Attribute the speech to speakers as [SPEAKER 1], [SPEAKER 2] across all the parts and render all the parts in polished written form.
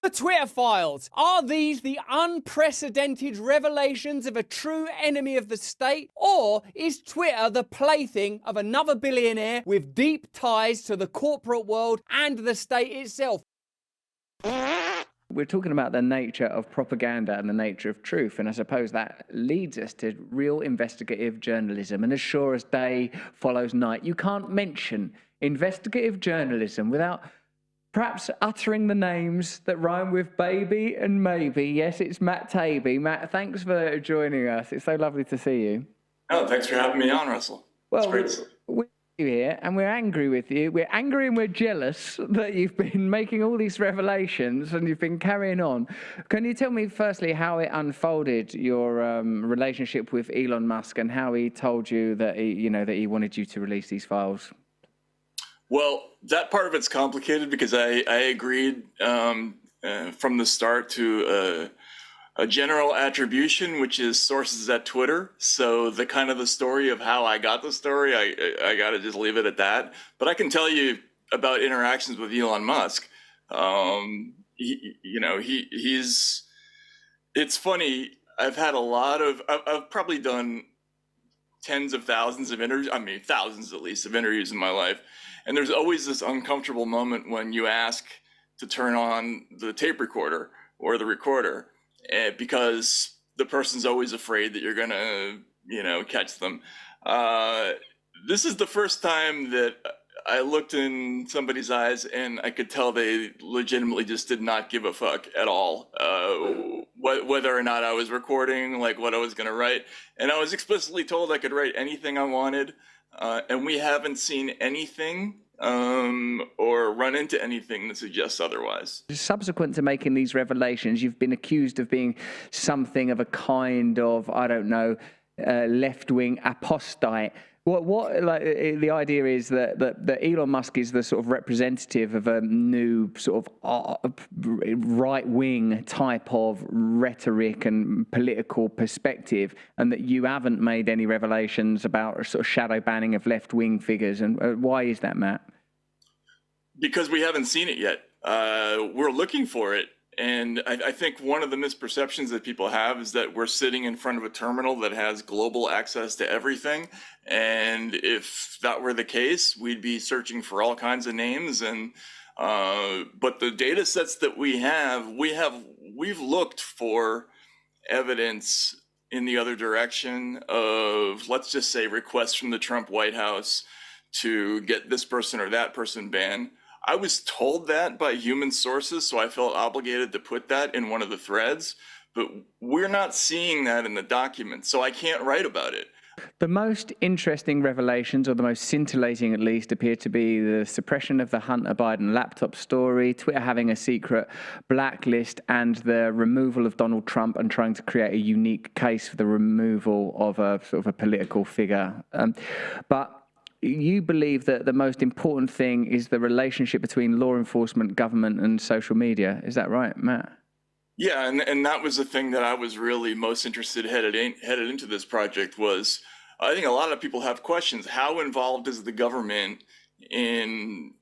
[SPEAKER 1] The Twitter files. Are these the unprecedented revelations of a true enemy of the state? Or is Twitter the plaything of another billionaire with deep ties to the corporate world and the state itself?
[SPEAKER 2] We're talking about the nature of propaganda and the nature of truth, and I suppose that leads us to real investigative journalism. And as sure as day follows night, you can't mention investigative journalism without perhaps uttering the names that rhyme with baby and maybe. Yes, it's Matt Taibbi. Matt, thanks for joining us. It's so lovely to see you.
[SPEAKER 3] Oh, thanks for having me on, Russell.
[SPEAKER 2] Well, we're here and we're angry with you. We're angry and we're jealous that you've been making all these revelations and you've been carrying on. Can you tell me firstly how it unfolded, your relationship with Elon Musk, and how he told you that he wanted you to release these files?
[SPEAKER 3] Well, that part of it's complicated because I agreed from the start to a general attribution, which is sources at Twitter. So the story of how I got the story, I got to just leave it at that. But I can tell you about interactions with Elon Musk. It's funny. I've probably done tens of thousands of interviews. I mean, thousands at least of interviews in my life. And there's always this uncomfortable moment when you ask to turn on the tape recorder or the recorder, because the person's always afraid that you're gonna, catch them. This is the first time that I looked in somebody's eyes and I could tell they legitimately just did not give a fuck at all, whether or not I was recording, like what I was gonna write. And I was explicitly told I could write anything I wanted. And we haven't seen anything or run into anything that suggests otherwise.
[SPEAKER 2] Subsequent to making these revelations, you've been accused of being something of a kind of, left-wing apostate. The idea is that Elon Musk is the sort of representative of a new sort of right-wing type of rhetoric and political perspective, and that you haven't made any revelations about a sort of shadow banning of left-wing figures. And why is that, Matt?
[SPEAKER 3] Because we haven't seen it yet. We're looking for it. And I think one of the misperceptions that people have is that we're sitting in front of a terminal that has global access to everything. And if that were the case, we'd be searching for all kinds of names. And but the data sets that we've looked for evidence in the other direction of, let's just say, requests from the Trump White House to get this person or that person banned. I was told that by human sources, so I felt obligated to put that in one of the threads, but we're not seeing that in the document, so I can't write about it.
[SPEAKER 2] The most interesting revelations, or the most scintillating at least, appear to be the suppression of the Hunter Biden laptop story, Twitter having a secret blacklist, and the removal of Donald Trump and trying to create a unique case for the removal of a sort of a political figure. But you believe that the most important thing is the relationship between law enforcement, government, and social media. Is that right, Matt?
[SPEAKER 3] Yeah, and that was the thing that I was really most interested headed into this project was, I think a lot of people have questions. How involved is the government in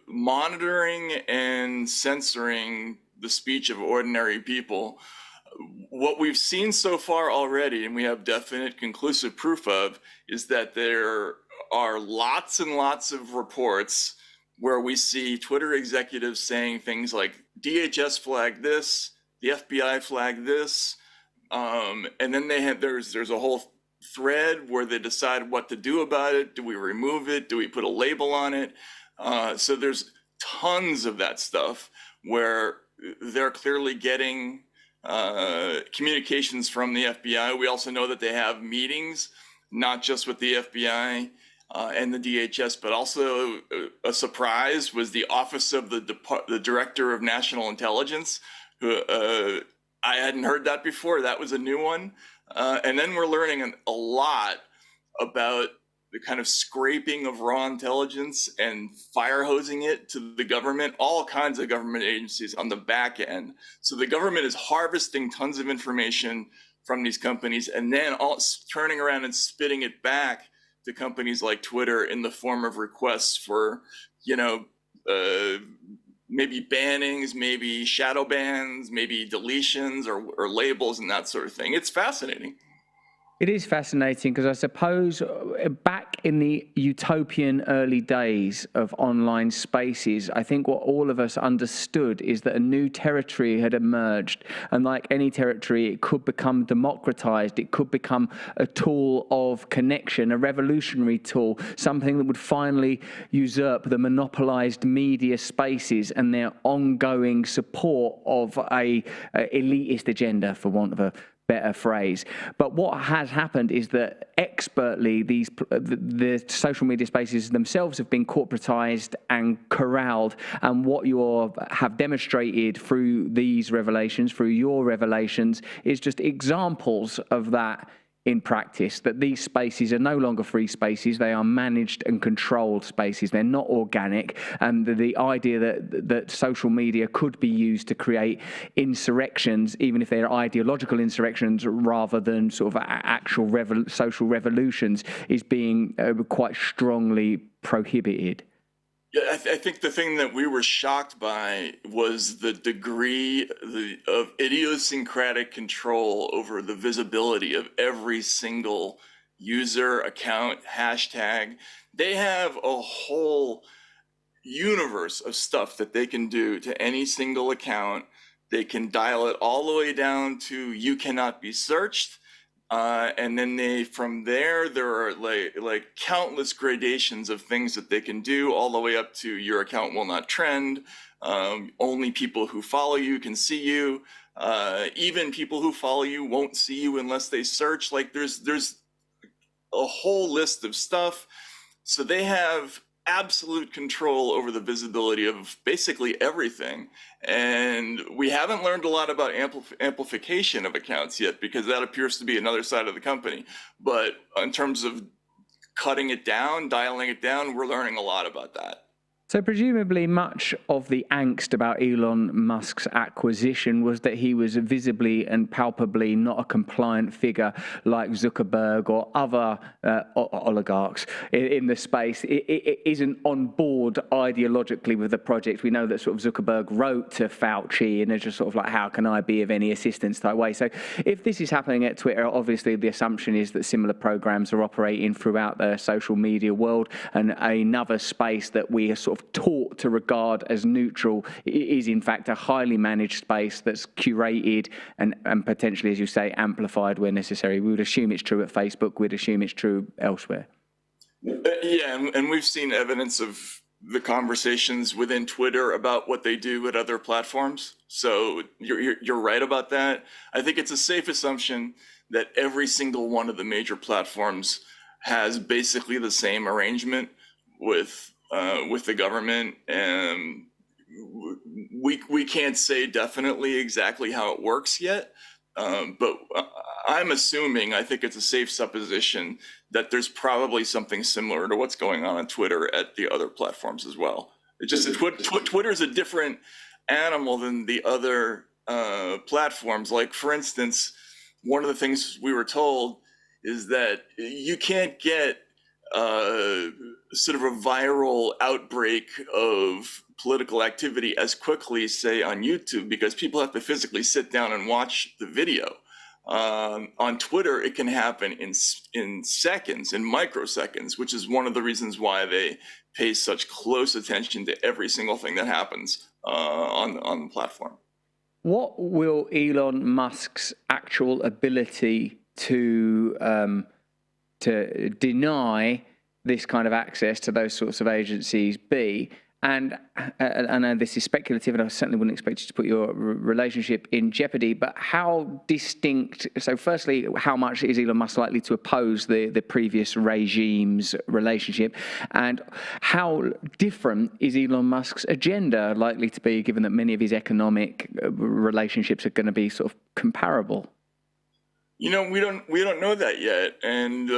[SPEAKER 3] monitoring and censoring the speech of ordinary people? What we've seen so far already, and we have definite conclusive proof of, is that there are lots and lots of reports where we see Twitter executives saying things like DHS flagged this, the FBI flagged this, and then there's a whole thread where they decide what to do about it. Do we remove it? Do we put a label on it? So there's tons of that stuff where they're clearly getting communications from the FBI. We also know that they have meetings, not just with the FBI and the DHS, but also a surprise was the Office of the Director of National Intelligence, who I hadn't heard that before. That was a new one. And then we're learning a lot about the kind of scraping of raw intelligence and fire hosing it to the government, all kinds of government agencies on the back end. So the government is harvesting tons of information from these companies and then turning around and spitting it back to companies like Twitter in the form of requests for, maybe bannings, maybe shadow bans, maybe deletions or labels and that sort of thing. It's fascinating.
[SPEAKER 2] It is fascinating because I suppose back in the utopian early days of online spaces, I think what all of us understood is that a new territory had emerged. And like any territory, it could become democratized. It could become a tool of connection, a revolutionary tool, something that would finally usurp the monopolized media spaces and their ongoing support of a elitist agenda, for want of a better phrase. But what has happened is that expertly the social media spaces themselves have been corporatized and corralled, and what you have demonstrated through these revelations, through your revelations, is just examples of that in practice, that these spaces are no longer free spaces. They are managed and controlled spaces. They're not organic. And the idea that social media could be used to create insurrections, even if they're ideological insurrections rather than sort of actual social revolutions, is being quite strongly prohibited.
[SPEAKER 3] Yeah, I think the thing that we were shocked by was the degree of idiosyncratic control over the visibility of every single user, account, hashtag. They have a whole universe of stuff that they can do to any single account. They can dial it all the way down to you cannot be searched. And then from there are like countless gradations of things that they can do, all the way up to your account will not trend. Only people who follow you can see you. Even people who follow you won't see you unless they search. Like there's a whole list of stuff. So they have absolute control over the visibility of basically everything. And we haven't learned a lot about amplification of accounts yet, because that appears to be another side of the company. But in terms of cutting it down, dialing it down, we're learning a lot about that.
[SPEAKER 2] So presumably much of the angst about Elon Musk's acquisition was that he was visibly and palpably not a compliant figure like Zuckerberg or other oligarchs in the space. It isn't on board ideologically with the project. We know that sort of Zuckerberg wrote to Fauci and it's just sort of like, how can I be of any assistance type way. So if this is happening at Twitter, obviously the assumption is that similar programs are operating throughout the social media world, and another space that we are sort of taught to regard as neutral is in fact a highly managed space that's curated and potentially, as you say, amplified where necessary. We would assume it's true at Facebook. We'd assume it's true elsewhere.
[SPEAKER 3] Yeah, and we've seen evidence of the conversations within Twitter about what they do at other platforms. So you're right about that. I think it's a safe assumption that every single one of the major platforms has basically the same arrangement with the government, and we can't say definitely exactly how it works yet, but I'm assuming, I think it's a safe supposition that there's probably something similar to what's going on Twitter at the other platforms as well. It's just Twitter is a different animal than the other platforms. Like, for instance, one of the things we were told is that you can't get sort of a viral outbreak of political activity as quickly, say, on YouTube, because people have to physically sit down and watch the video. On Twitter, it can happen in seconds, in microseconds, which is one of the reasons why they pay such close attention to every single thing that happens on the platform.
[SPEAKER 2] What will Elon Musk's actual ability to deny this kind of access to those sorts of agencies be? And I know this is speculative, and I certainly wouldn't expect you to put your relationship in jeopardy, but how distinct, so firstly, how much is Elon Musk likely to oppose the previous regime's relationship, and how different is Elon Musk's agenda likely to be, given that many of his economic relationships are going to be sort of comparable?
[SPEAKER 3] You know, we don't know that yet, and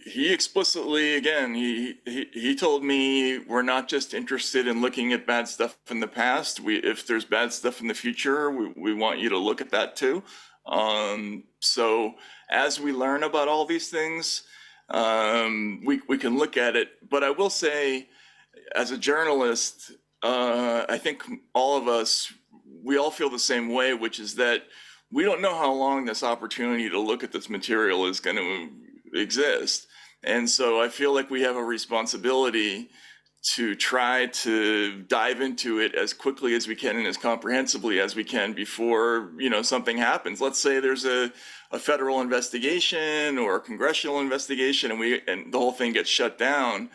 [SPEAKER 3] he explicitly, again, he told me we're not just interested in looking at bad stuff in the past. If there's bad stuff in the future, we want you to look at that too. So as we learn about all these things, we can look at it. But I will say, as a journalist, I think all of us, we all feel the same way, which is that we don't know how long this opportunity to look at this material is going to exist. And so I feel like we have a responsibility to try to dive into it as quickly as we can and as comprehensively as we can before, something happens. Let's say there's a federal investigation or a congressional investigation and the whole thing gets shut down.